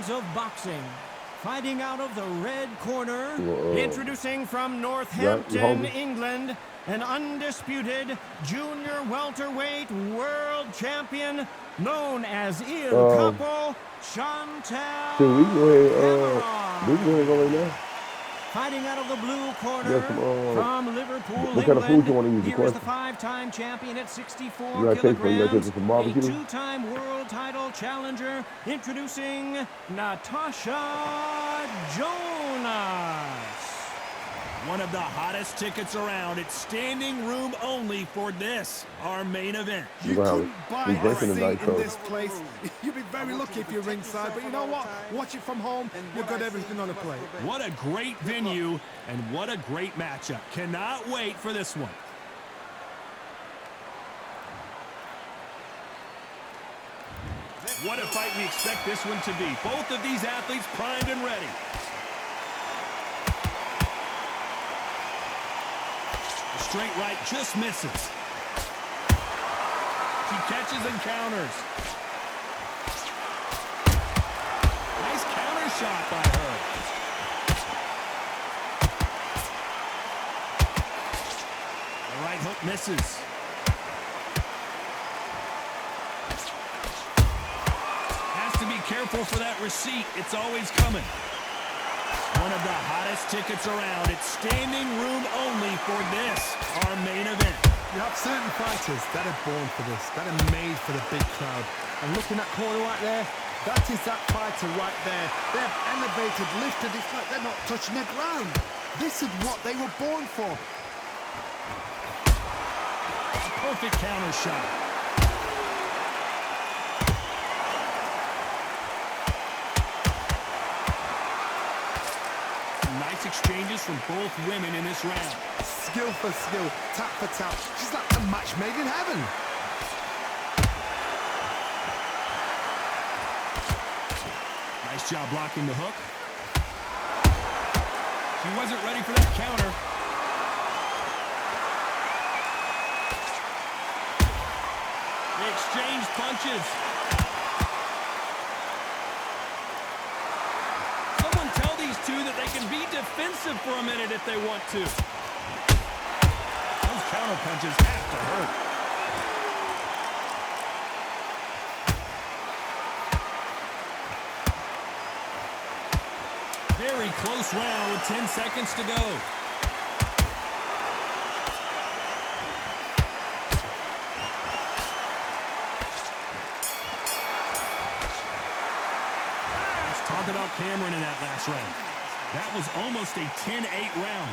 worlds of boxing. Fighting out of the red corner, introducing from Northampton, England, an undisputed junior welterweight world champion known as Il Capo, Chantel Cameron. We can go right now. Fighting out of the blue corner from Liverpool, what kind of food you want to use? Here is the 5-time champion at 64 kilograms, a 2-time world title challenger, introducing Natasha Jonas. One of the hottest tickets around. It's standing room only for this, our main event. You couldn't buy a seat in this place. You'd be very lucky if you're ringside, but you know what? Watch it from home. You've got everything on a plate. What a great venue, and what a great matchup. Cannot wait for this one. What a fight we expect this one to be. Both of these athletes primed and ready. Straight right just misses. She catches and counters. Nice counter shot by her. The right hook misses. Has to be careful for that receipt. It's always coming. One of the hottest tickets around. It's standing room only for this, our main event. You have certain fighters that are born for this, that are made for the big crowd. And looking at that corner right there, that is that fighter right there. They've elevated, lifted, it's like they're not touching the ground. This is what they were born for. A perfect counter shot. Nice exchanges from both women in this round. Skill for skill, tap for tap. She's like a match made in heaven. Nice job blocking the hook. She wasn't ready for that counter. They exchanged punches. Two that they can be defensive for a minute if they want to. Those counter punches have to hurt. Very close round with 10 seconds to go. Let's talk about Cameron in that last round. That was almost a 10-8 round.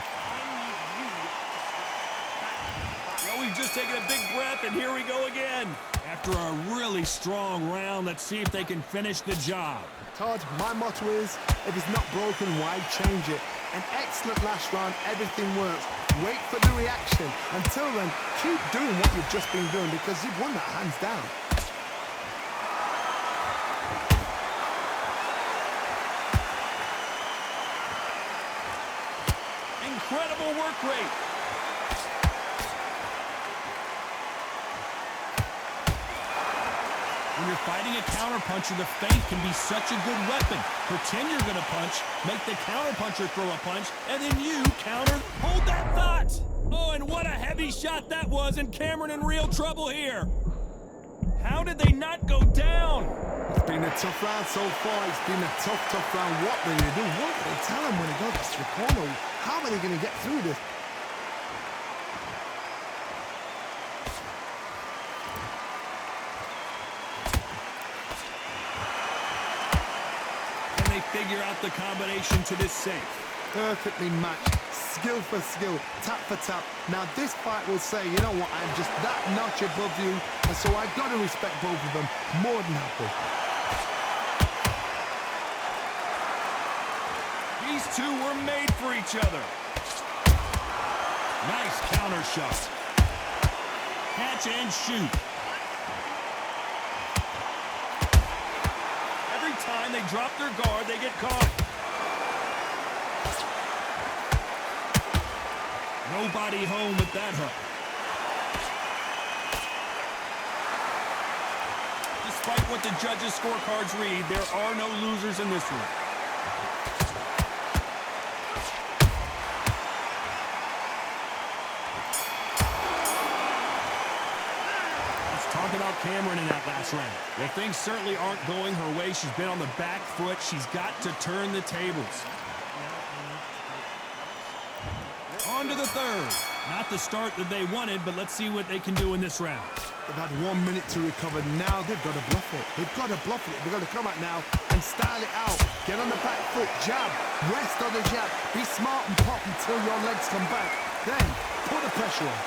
Well, we've just taken a big breath, and here we go again. After a really strong round, let's see if they can finish the job. Todd, my motto is, if it's not broken, why change it? An excellent last round, everything works. Wait for the reaction. Until then, keep doing what you've just been doing because you've won that hands down. Incredible work rate. When you're fighting a counterpuncher, the feint can be such a good weapon. Pretend you're going to punch, make the counterpuncher throw a punch, and then you counter. Hold that thought. Oh, and what a heavy shot that was, and Cameron in real trouble here. How did they not go down? It's been a tough round so far. It's been a tough round. What will they do? What will they tell him when he goes to the corner? How are they going to get through this? Can they figure out the combination to this safe? Perfectly matched. Skill for skill, tap for tap. Now this fight will say, you know what, I'm just that notch above you, and so I've got to respect both of them more than happy. These two were made for each other. Nice counter shot. Catch and shoot. Every time they drop their guard, they get caught. Nobody home with that hook. despite what the judges' scorecards read, there are no losers in this one. Talk about Cameron in that last round. Well, things certainly aren't going her way. She's been on the back foot. She's got to turn the tables. On to the third. Not the start that they wanted, but let's see what they can do in this round. They've had 1 minute to recover. Now they've got to bluff it. They've got to bluff it. They've got to come out now and style it out. Get on the back foot, jab, rest on the jab. Be smart and pop until your legs come back. Then put the pressure on.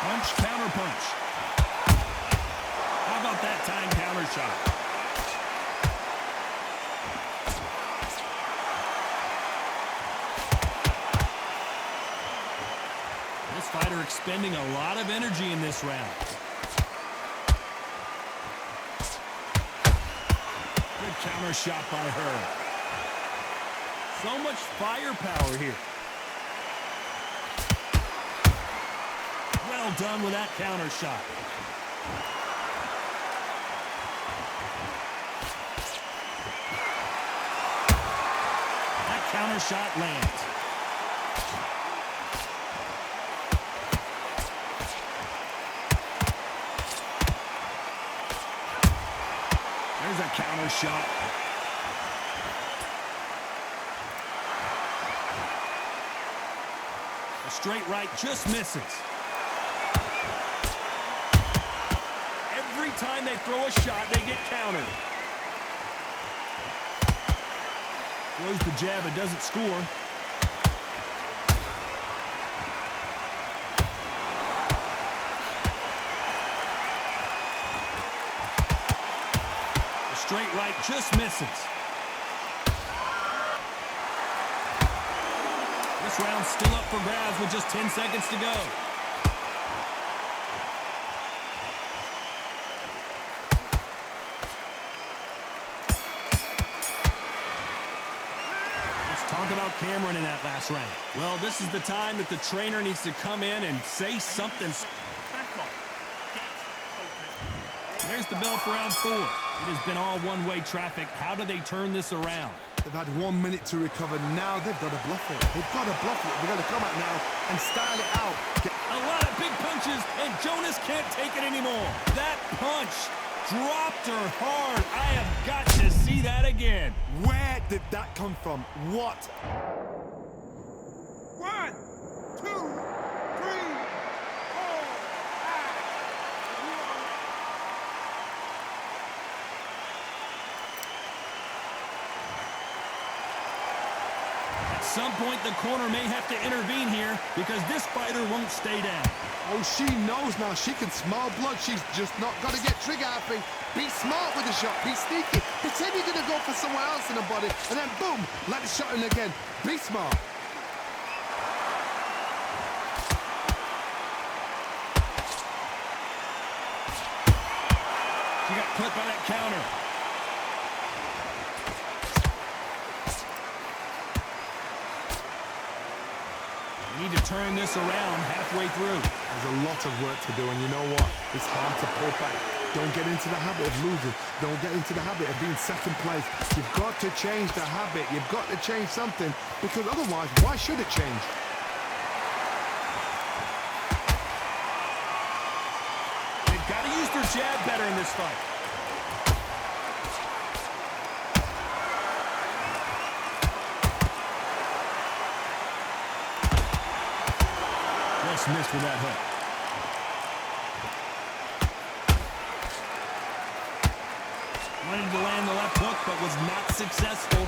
Punch, counter punch. How about that time counter shot? This fighter expending a lot of energy in this round. Good counter shot by her. So much firepower here. Well done with that counter shot. That counter shot lands. There's a counter shot. A straight right just misses. Every time they throw a shot, they get countered. Throws the jab, it doesn't score. The straight right just misses. This round's still up for grabs with just 10 seconds to go. Talk about Cameron in that last round. Well, this is the time that the trainer needs to come in and say something. There's the bell for round 4. It has been all one-way traffic. How do they turn this around? They've had 1 minute to recover. Now they've got to bluff it. They've got to bluff it. They've got to come out now and style it out. A lot of big punches, and Jonas can't take it anymore. That punch dropped her hard. I have got to see that again. Where did that come from? What? 1, 2, 3, 4, 5. At some point, the corner may have to intervene here because this fighter won't stay down. Oh, she knows now. She can smell blood. She's just not got to get trigger happy. Be smart with the shot. Be sneaky. Pretend you're going to go for somewhere else in the body, and then boom, let the shot in again. Be smart. She got clipped by that counter. Need to turn this around halfway through. There's a lot of work to do, and you know what? It's hard to pull back. Don't get into the habit of losing. Don't get into the habit of being second place. You've got to change the habit. You've got to change something, because otherwise, why should it change? They've got to use their jab better in this fight. Missed with that hook. Wanted to land the left hook, but was not successful.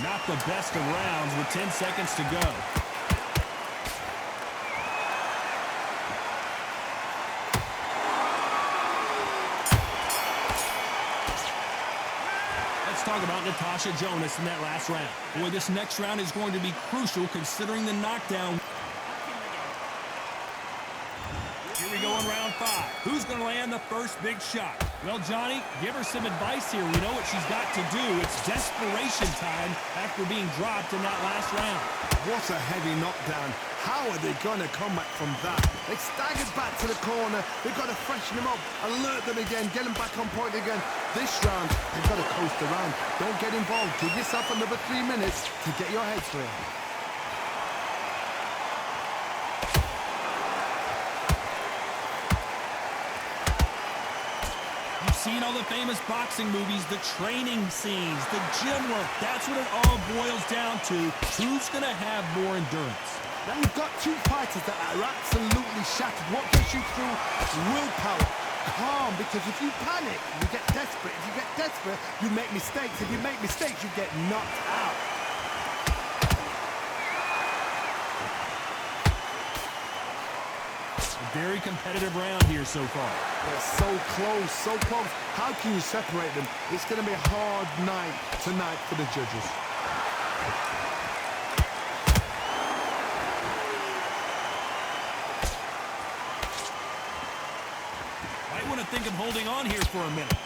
Not the best of rounds with 10 seconds to go. Talk about Natasha Jonas in that last round. Boy, this next round is going to be crucial considering the knockdown. Here we go in round 5. Who's going to land the first big shot? Well, Johnny, give her some advice here. We know what she's got to do. It's desperation time after being dropped in that last round. What a heavy knockdown. How are they going to come back from that? They staggered back to the corner. They've got to freshen them up, alert them again, get them back on point again. This round, they've got to coast around. Don't get involved. Give yourself another 3 minutes to get your head clear. Seen all the famous boxing movies, the training scenes, the gym work. That's what it all boils down to. Who's going to have more endurance? Now you've got two fighters that are absolutely shattered. What gets you through? Willpower. Calm, because if you panic, you get desperate. If you get desperate, you make mistakes. If you make mistakes, you get knocked out. Very competitive round here so far. They're so close, so close. How can you separate them? It's going to be a hard night tonight for the judges. Might want to think of holding on here for a minute.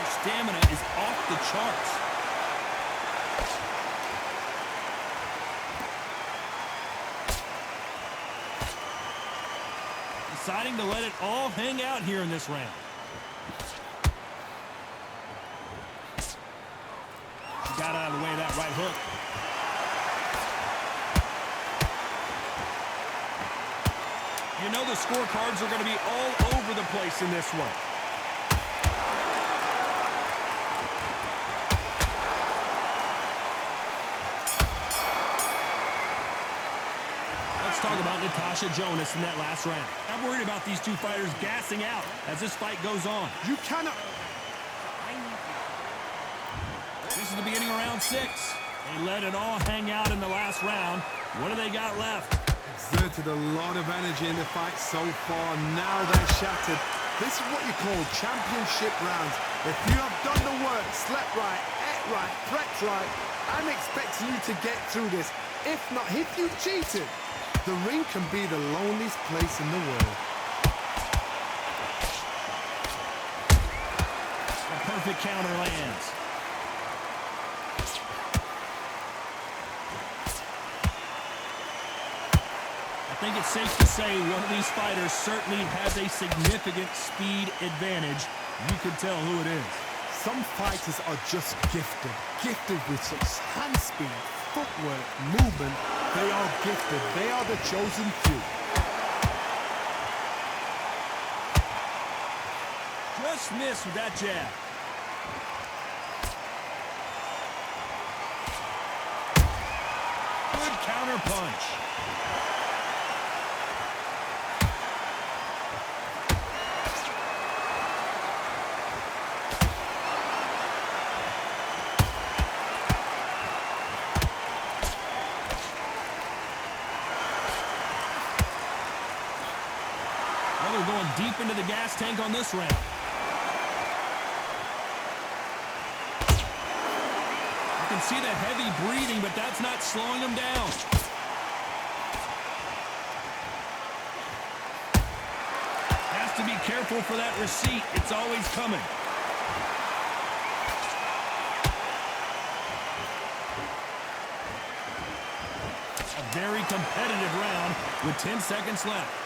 Her stamina is off the charts. Deciding to let it all hang out here in this round. She got out of the way of that right hook. You know the scorecards are going to be all over the place in this one. Talk about Natasha Jonas in that last round. I'm worried about these two fighters gassing out as this fight goes on. You cannot... This is the beginning of round 6. They let it all hang out in the last round. What do they got left? Exerted a lot of energy in the fight so far. Now they're shattered. This is what you call championship rounds. If you have done the work, slept right, ate right, prepped right, I'm expecting you to get through this. If not, if you cheated, the ring can be the loneliest place in the world. A perfect counter lands. I think it's safe to say one of these fighters certainly has a significant speed advantage. You can tell who it is. Some fighters are just gifted with such hand speed, footwork, movement. They are gifted. They are the chosen few. Just missed with that jab. Good counter punch. They're going deep into the gas tank on this round. You can see the heavy breathing, but that's not slowing them down. Has to be careful for that receipt. It's always coming. A very competitive round with 10 seconds left.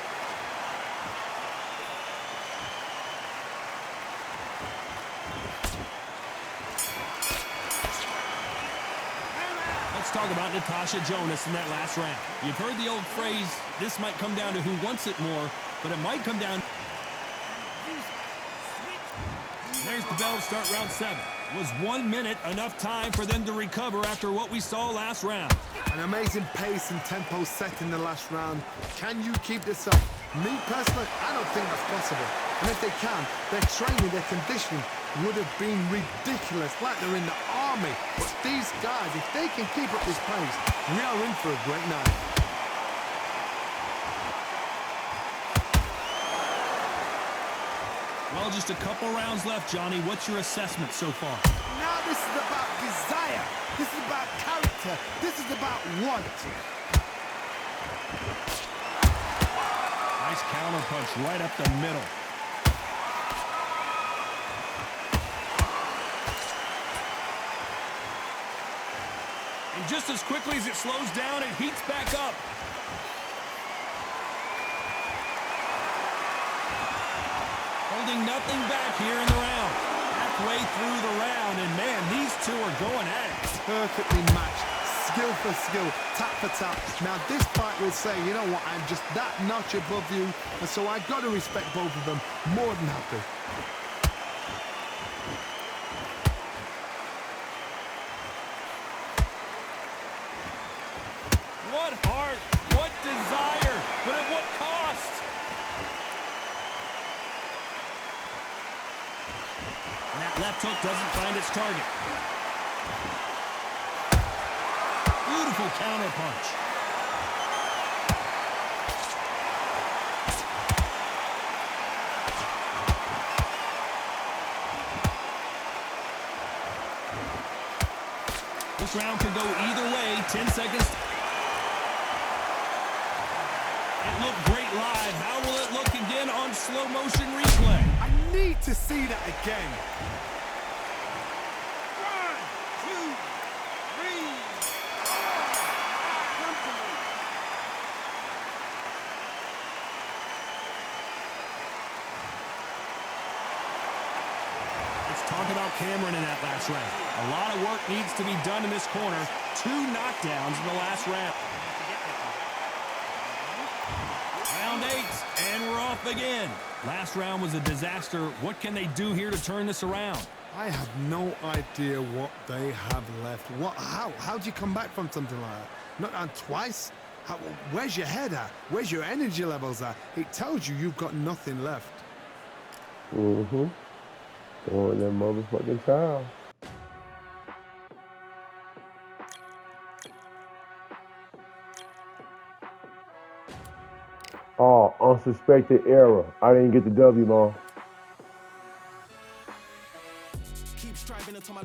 Talk about Natasha Jonas in that last round. You've heard the old phrase, this might come down to who wants it more, but it might come down... There's the bell to start round 7. Was 1 minute enough time for them to recover after what we saw last round? An amazing pace and tempo set in the last round. Can you keep this up? Me personally, I don't think that's possible. And if they can, their training, their conditioning would have been ridiculous, like they're in the army. But these guys, if they can keep up this pace, we are in for a great night. Well, just a couple rounds left, Johnny. What's your assessment so far? Now this is about desire. This is about character. This is about want. Nice counter punch right up the middle. And just as quickly as it slows down, it heats back up. Holding nothing back here in the round. Halfway through the round, and man, these two are going at it. Perfectly matched, skill for skill, tap for tap. Now this fight will say, you know what, I'm just that notch above you, and so I've got to respect both of them more than happy. What heart, what desire, but at what cost? And that left hook doesn't find its target. Beautiful counter punch. This round could go either way. 10 seconds. It looked great live. How will it look again on slow motion replay? I need to see that again. 1, 2, 3. Come to me. Let's talk about Cameron in that last round. A lot of work needs to be done in this corner. 2 knockdowns in the last round. Round 8, and we're off again. Last round was a disaster. What can they do here to turn this around? I have no idea what they have left. How do you come back from something like that? Not on twice? Where's your head at? Where's your energy levels at? It tells you you've got nothing left. Mm-hmm. Throwing that motherfucking towel. Oh, unsuspected error. I didn't get the W, Mom. Keep striving until my